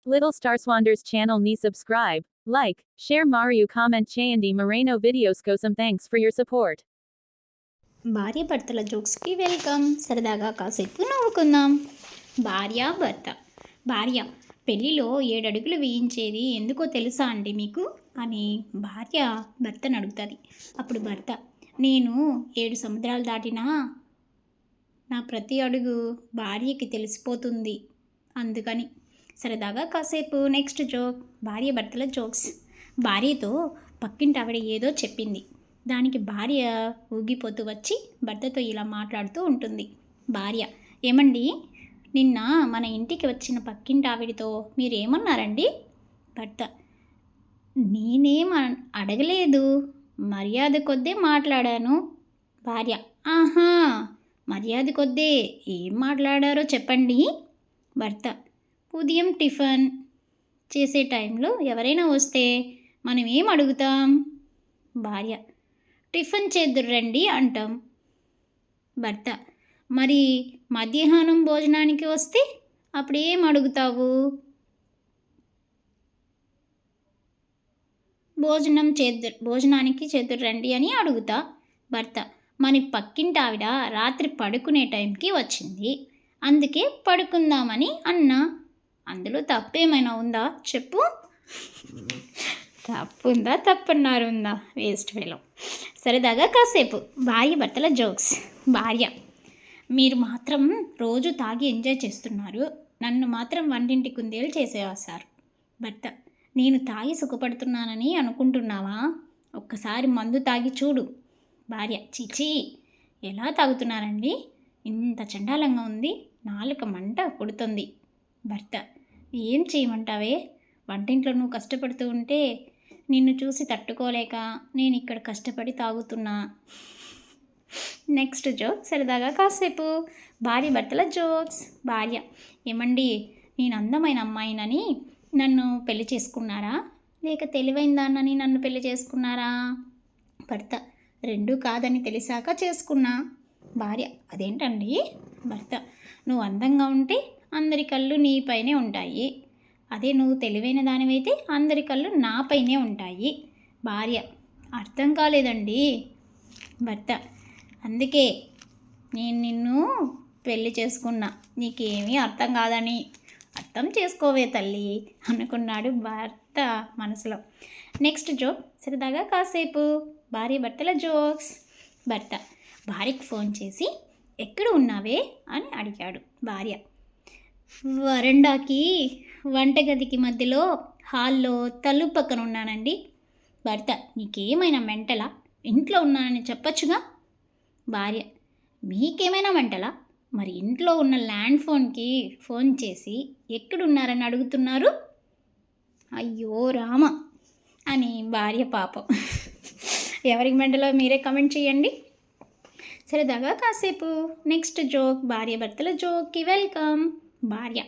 Little Star Swanders channel ni subscribe, like, share Mario comment చేయండి Moreno videos కోసం thanks for your support. భార్య భర్తల జోక్స్కి welcome. సరదాగా కాసేపు నవ్వుకుందాం. భర్త. భార్య, పెళ్ళిలో 7 అడుగులు వేయించేది ఎందుకో తెలుసా అండి మీకు అని భార్య భర్తను అడుగుతుంది. అప్పుడు భర్త, నేను 7 సముద్రాలు దాటినా నా ప్రతి అడుగు భార్యకి తెలిసిపోతుంది అందుకని. సరదాగా కాసేపు నెక్స్ట్ జోక్. భార్య భర్తల జోక్స్. భార్యతో పక్కింటి ఆవిడ ఏదో చెప్పింది. దానికి భార్య ఊగిపోతూ వచ్చి భర్తతో ఇలా మాట్లాడుతూ ఉంటుంది. భార్య, ఏమండి, నిన్న మన ఇంటికి వచ్చిన పక్కింటి ఆవిడతో మీరేమన్నారండి? భర్త, నేనేం అడగలేదు, మర్యాద కొద్దే మాట్లాడాను. భార్య, ఆహా, మర్యాద కొద్దే ఏం మాట్లాడారో చెప్పండి. భర్త, ఉదయం టిఫిన్ చేసే టైంలో ఎవరైనా వస్తే మనం ఏం అడుగుతాం? భార్య, టిఫిన్ చేద్దురండి అంటాం. భర్త, మరి మధ్యాహ్నం భోజనానికి వస్తే అప్పుడు ఏం అడుగుతావు? భోజనానికి చేద్దురండి అని అడుగుతా. భర్త, మన పక్కింటి ఆవిడ రాత్రి పడుకునే టైంకి వచ్చింది, అందుకే పడుకుందామని అన్నా. అందులో తప్పేమైనా ఉందా చెప్పు? తప్పుందా తప్పన్నారు ఉందా? Waste fellow. సరదాగా కాసేపు భార్య భర్తల జోక్స్. భార్య, మీరు మాత్రం రోజు తాగి ఎంజాయ్ చేస్తున్నారు, నన్ను మాత్రం వంటింటి కుందేలు చేసేవాసారు. భర్త, నేను తాగి సుఖపడుతున్నానని అనుకుంటున్నావా? ఒక్కసారి మందు తాగి చూడు. భార్య, చిచి, ఎలా తాగుతున్నారండి? ఇంత చండాలంగా ఉంది, నాలుక మంట పుడుతుంది. భర్త, ఏం చేయమంటావే, వంటింట్లో నువ్వు కష్టపడుతూ ఉంటే నిన్ను చూసి తట్టుకోలేక నేను ఇక్కడ కష్టపడి తాగుతున్నా. Next joke. సరదాగా కాసేపు భార్య భర్తల జోక్స్. భార్య, ఏమండి, నేను అందమైన అమ్మాయినని నన్ను పెళ్లి చేసుకున్నారా, లేక తెలివైన దాన్నని నన్ను పెళ్లి చేసుకున్నారా? భర్త, రెండూ కాదని తెలిసాక చేసుకున్నా. భార్య, అదేంటండి? భర్త, నువ్వు అందంగా ఉంటే అందరి కళ్ళు నీపైనే ఉంటాయి, అదే నువ్వు తెలివైన దానివైతే అందరి కళ్ళు నాపైనే ఉంటాయి. భార్య, అర్థం కాలేదండి. భర్త, అందుకే నేను నిన్ను పెళ్లి చేసుకున్నా, నీకేమీ అర్థం కాదని. అర్థం చేసుకోవే తల్లి అనుకున్నాడు భర్త మనసులో. Next joke. సరదాగా కాసేపు భార్య భర్తల జోక్స్. భర్త భార్యకు ఫోన్ చేసి, ఎక్కడ ఉన్నావే అని అడిగాడు. భార్య, వరండాకి వంటగదికి మధ్యలో హాల్లో తలుపు పక్కన ఉన్నానండి. భర్త, నీకేమైనా మెంటలా, ఇంట్లో ఉన్నానని చెప్పచ్చుగా. భార్య, మీకేమైనా మెంటలా, మరి ఇంట్లో ఉన్న ల్యాండ్ ఫోన్కి ఫోన్ చేసి ఎక్కడున్నారని అడుగుతున్నారు? అయ్యో రామ అని భార్య పాపం. ఎవరికి మెంటలో మీరే కమెంట్ చేయండి. సరదాగా కాసేపు నెక్స్ట్ జోక్. భార్య భర్తల జోక్కి వెల్కమ్. భార్య,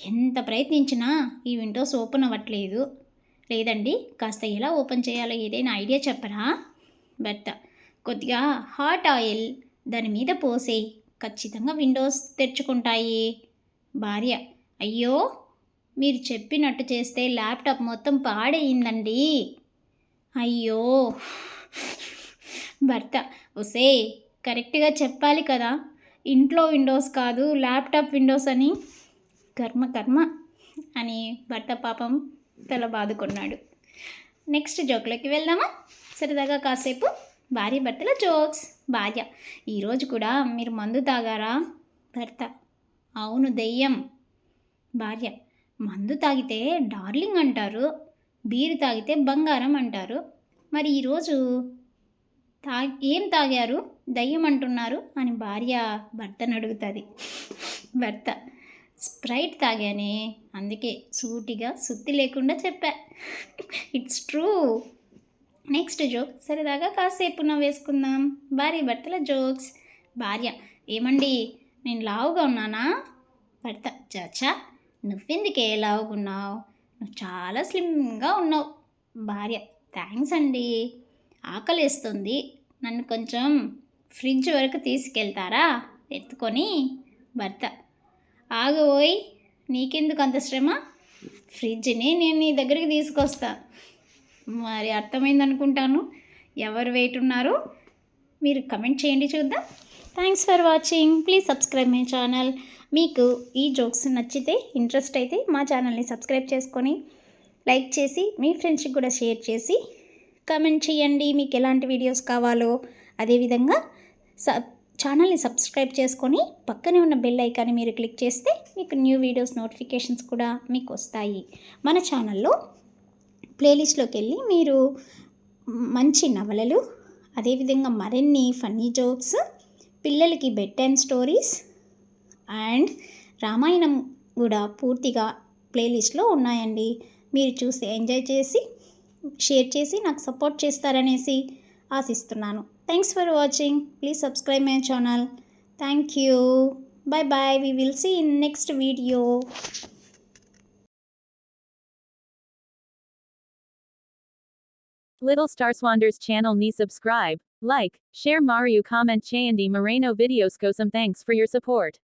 ఎంత ప్రయత్నించినా ఈ విండోస్ ఓపెన్ అవ్వట్లేదు. లేదండి, కాస్త ఎలా ఓపెన్ చేయాలో ఏదైనా ఐడియా చెప్పరా? భర్త, కొద్దిగా హాట్ ఆయిల్ దాని మీద పోసే, ఖచ్చితంగా విండోస్ తెరుచుకుంటాయి. భార్య, అయ్యో, మీరు చెప్పినట్టు చేస్తే ల్యాప్టాప్ మొత్తం పాడయిందండి. అయ్యో. భర్త, ఒసే, కరెక్ట్గా చెప్పాలి కదా, ఇంట్లో విండోస్ కాదు ల్యాప్టాప్ విండోస్ అని. కర్మ కర్మ అని భర్త పాపం తల బాదుకున్నాడు. నెక్స్ట్ జోక్లోకి వెళ్దామా? సరదాగా కాసేపు భార్య భర్తల జోక్స్. భార్య, ఈరోజు కూడా మీరు మందు తాగారా? భర్త, అవును దెయ్యం. భార్య, మందు తాగితే డార్లింగ్ అంటారు, బీరు తాగితే బంగారం అంటారు, మరి ఈరోజు ఏం తాగారు, దయ్యం అంటున్నారు అని భార్య భర్తను అడుగుతుంది. భర్త, స్ప్రైట్ తాగానే, అందుకే సూటిగా సుత్తి లేకుండా చెప్పా. It's true. Next joke. సరదాగా కాసేపు నవ్వేసుకుందాం. భార్య భర్తల జోక్స్. భార్య, ఏమండి, నేను లావుగా ఉన్నానా? భర్త, చాచా, నువ్వెందుకే లావుగా ఉన్నావు, నువ్వు చాలా స్లిమ్గా ఉన్నావు. భార్య, థ్యాంక్స్ అండి, ఆకలేస్తుంది, నన్ను కొంచెం ఫ్రిడ్జ్ వరకు తీసుకెళ్తారా ఎత్తుకొని? భర్త, ఆగోయ్, నీకెందుకు అంత శ్రమ, ఫ్రిడ్జ్ని నేను నీ దగ్గరికి తీసుకొస్తా. మరి అర్థమైంది అనుకుంటాను. ఎవరు వెయిట్ ఉన్నారో మీరు కమెంట్ చేయండి చూద్దాం. Thanks for watching. Please subscribe my channel. మీకు ఈ జోక్స్ నచ్చితే, ఇంట్రెస్ట్ అయితే మా ఛానల్ని సబ్స్క్రైబ్ చేసుకొని, లైక్ చేసి, మీ ఫ్రెండ్స్కి కూడా షేర్ చేసి కమెంట్ చేయండి మీకు ఎలాంటి వీడియోస్ కావాలో. అదేవిధంగా ఛానల్ని సబ్స్క్రైబ్ చేసుకొని పక్కనే ఉన్న బెల్ ఐకాన్ని మీరు క్లిక్ చేస్తే మీకు న్యూ వీడియోస్ నోటిఫికేషన్స్ కూడా మీకు వస్తాయి. మన ఛానల్లో ప్లేలిస్ట్లోకి వెళ్ళి మీరు మంచి నవలలు, అదేవిధంగా మరిన్ని ఫన్నీ జోక్స్, పిల్లలకి bed time stories and Ramayanam కూడా పూర్తిగా ప్లేలిస్ట్లో ఉన్నాయండి. మీరు చూసి ఎంజాయ్ చేసి, షేర్ చేసి నాకు సపోర్ట్ చేస్తారనేసి ఆశిస్తున్నాను. Thanks for watching. Please subscribe my channel. Thank you. Bye bye. We will see in next video. Little Stars Wonders channel ni subscribe, like, share Mario comment Chayandi Moreno videos go some thanks for your support.